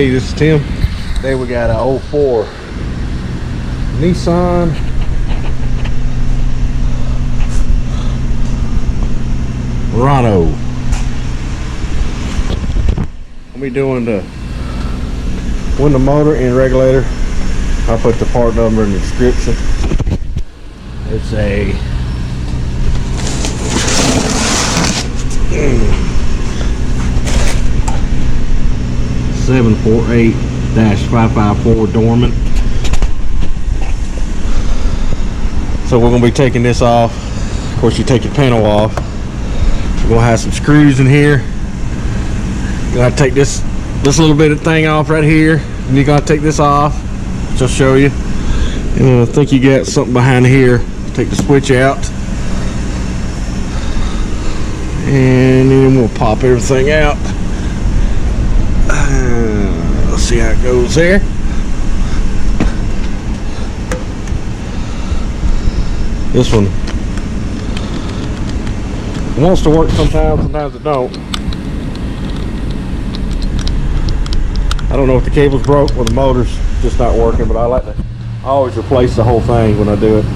Hey, this is Tim. Today we got a 04 Nissan Murano. I'll be doing the window motor and regulator. I'll put the part number in the description. It's a 748-554 Dorman. So we're going to be taking this off. Of course, you take your panel off. We're going to have some screws in here. You're going to take this little bit of thing off right here, and you're going to take this off, which I'll show you. And I think you got something behind here. Take the switch out, and then we'll pop everything out. Let's see how it goes there. This one wants to work sometimes it don't. I don't know if the cable's broke or the motor's just not working, but I always replace the whole thing when I do it.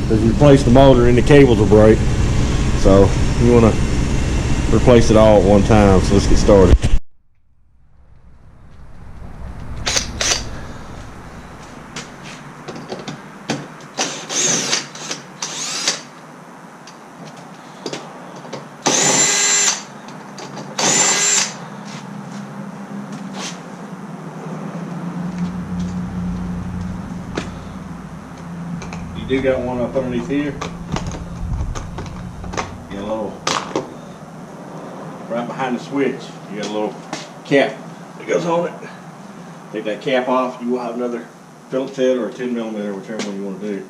Because you replace the motor and the cables will break. So you want to replace it all at one time. So let's get started. You do got one up underneath here. You got a little, right behind the switch, you got a little cap that goes on it. Take that cap off, you will have another Phillips head or a 10mm, whichever one you want to do.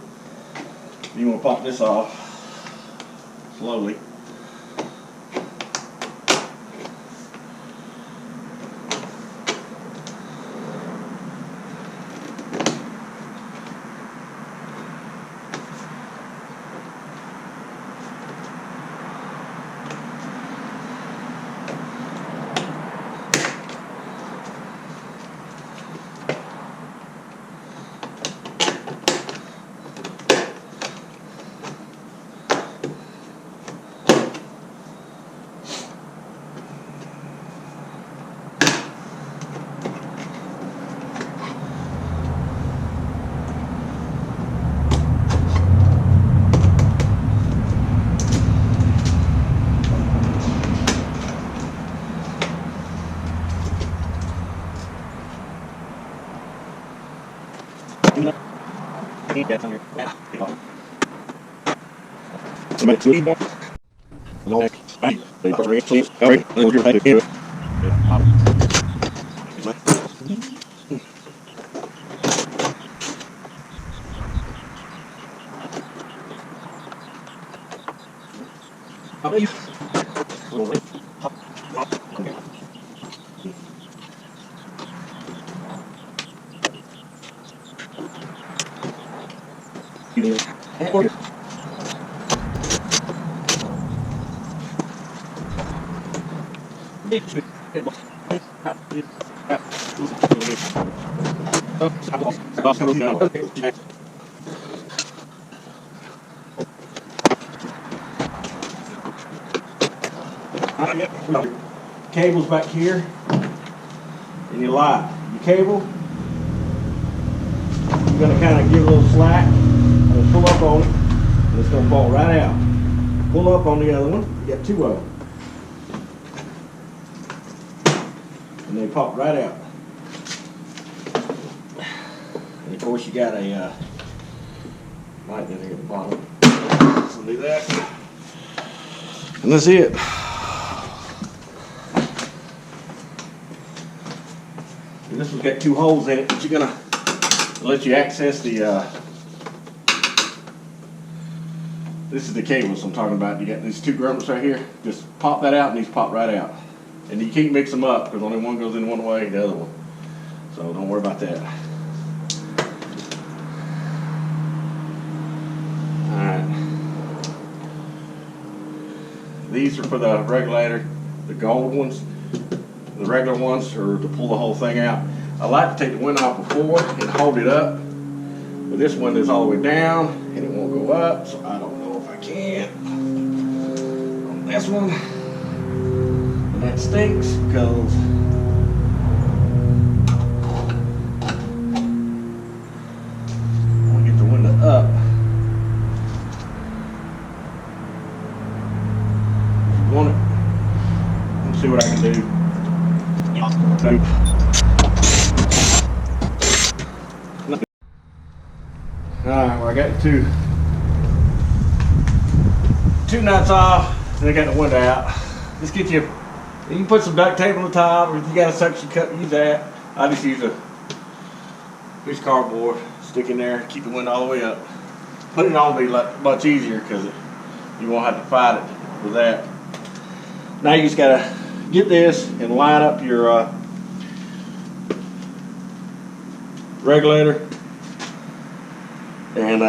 You want to pop this off slowly. Cable's back here, and your light. Your cable, you're going to kind of give it a little slack, and pull up on it, and it's going to fall right out. Pull up on the other one, you got two of them. And they pop right out. And of course you got a light in here at the bottom. So do that. And that's it. And this one's got two holes in it that you're gonna let you access the this is the cables I'm talking about. You got these two grommets right here. Just pop that out and these pop right out. And you can't mix them up because only one goes in one way, the other one. So don't worry about that. Alright. These are for the regulator, the gold ones. The regular ones are to pull the whole thing out. I like to take the window off before and hold it up, but this one is all the way down and it won't go up, so I don't know if I can on this one. And that stinks because I want to get the window up. Want it? Let's see what I can do. Alright, well I got two nuts off, and I got the window out. Just get you can put some duct tape on the top, or if you got a suction cup, use that. I just use a piece of cardboard, stick in there, keep the window all the way up. Putting it on will be much easier because you won't have to fight it with that. Now you just gotta get this and line up your regulator and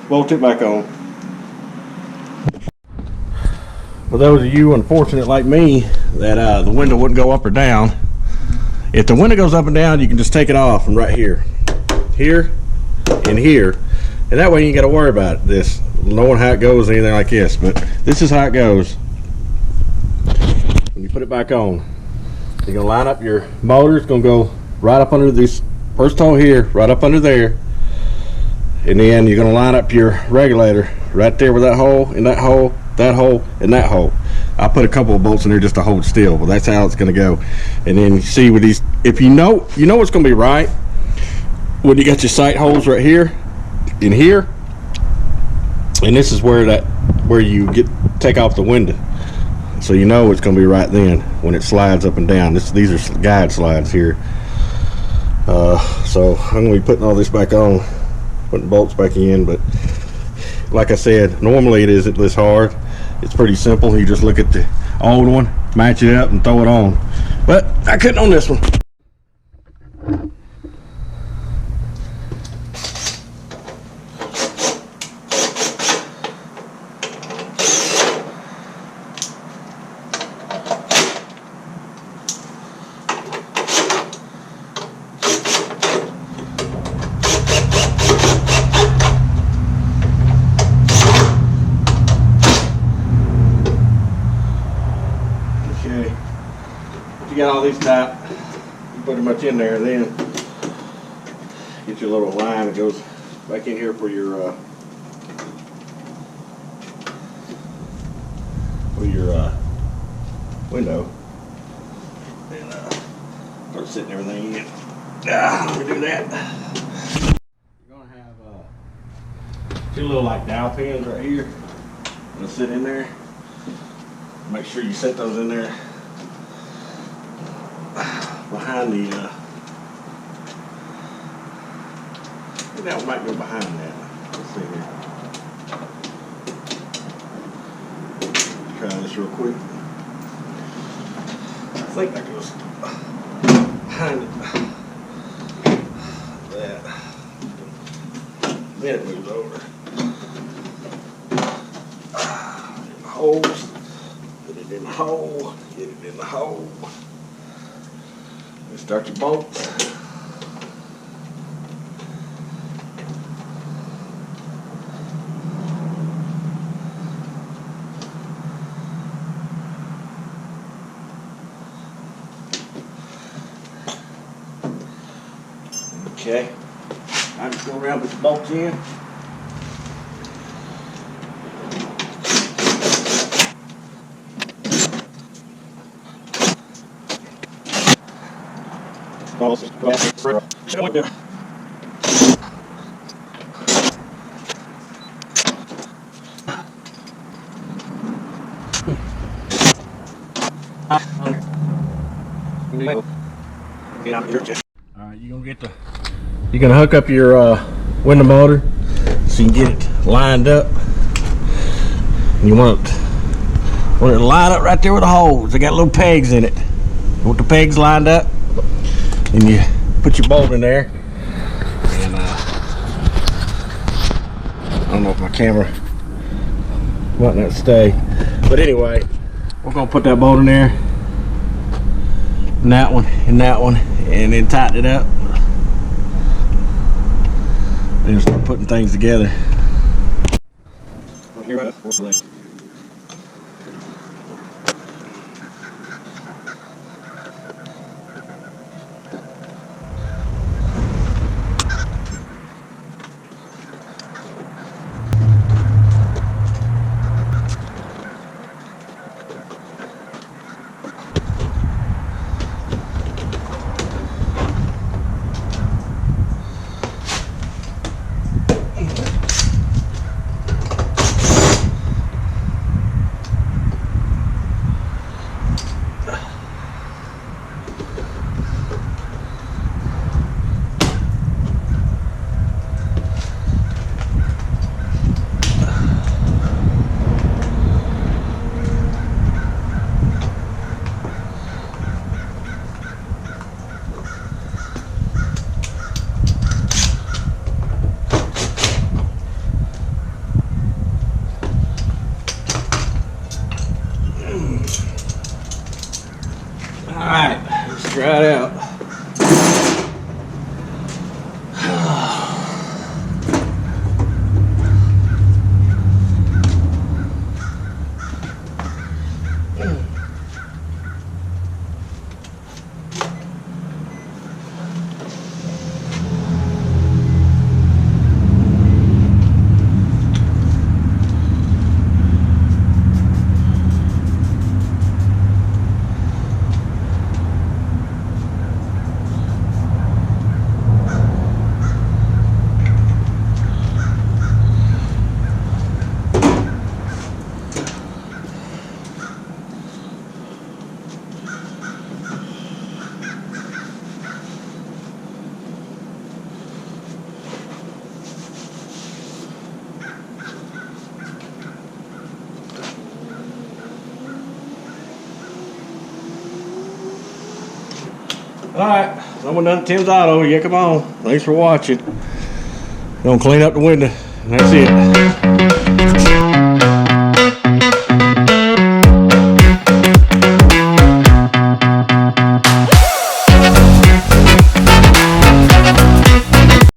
bolt it back on. For those of you unfortunate like me that the window wouldn't go up or down, if the window goes up and down, you can just take it off from right here, and here, and that way you ain't got to worry about this, knowing how it goes or anything like this. But this is how it goes. When you put it back on, you're gonna line up your motor. It's gonna go right up under this first hole here, right up under there, and then you're gonna line up your regulator right there with that hole, and that hole, that hole, and that hole. I put a couple of bolts in there just to hold still, but that's how it's gonna go. And then you see with these, if you know it's gonna be right when you got your sight holes right here, in here, and this is where you take off the window. So you know it's going to be right then when it slides up and down. These are guide slides here. So I'm going to be putting all this back on, putting bolts back in. But like I said, normally it isn't this hard. It's pretty simple. You just look at the old one, match it up, and throw it on. But I couldn't on this one. You got all these tight, you put them much in there, then get your little line that goes back in here for your window, and start setting everything in. Let me do that. You're gonna have two little like dowel pins right here. Gonna sit in there. Make sure you set those in there behind the that might go behind that. Let's see here. Try this real quick. I think that goes behind it. That. Then it moves over. In the holes. Put it in the hole. Get it in the hole. Start your bolts. Okay. I just go around with the bolts in. Alright, you're gonna hook up your window motor so you can get it lined up. And you want it to line up right there with the holes. They got little pegs in it. You want the pegs lined up, and you put your bolt in there. And I don't know if my camera might not stay, but anyway, we're gonna put that bolt in there. and that one, and that one, and then tighten it up. Then start putting things together. Alright, let's try it out. Alright, someone done Tim's Auto. Yeah, come on. Thanks for watching. Gonna clean up the window. That's it.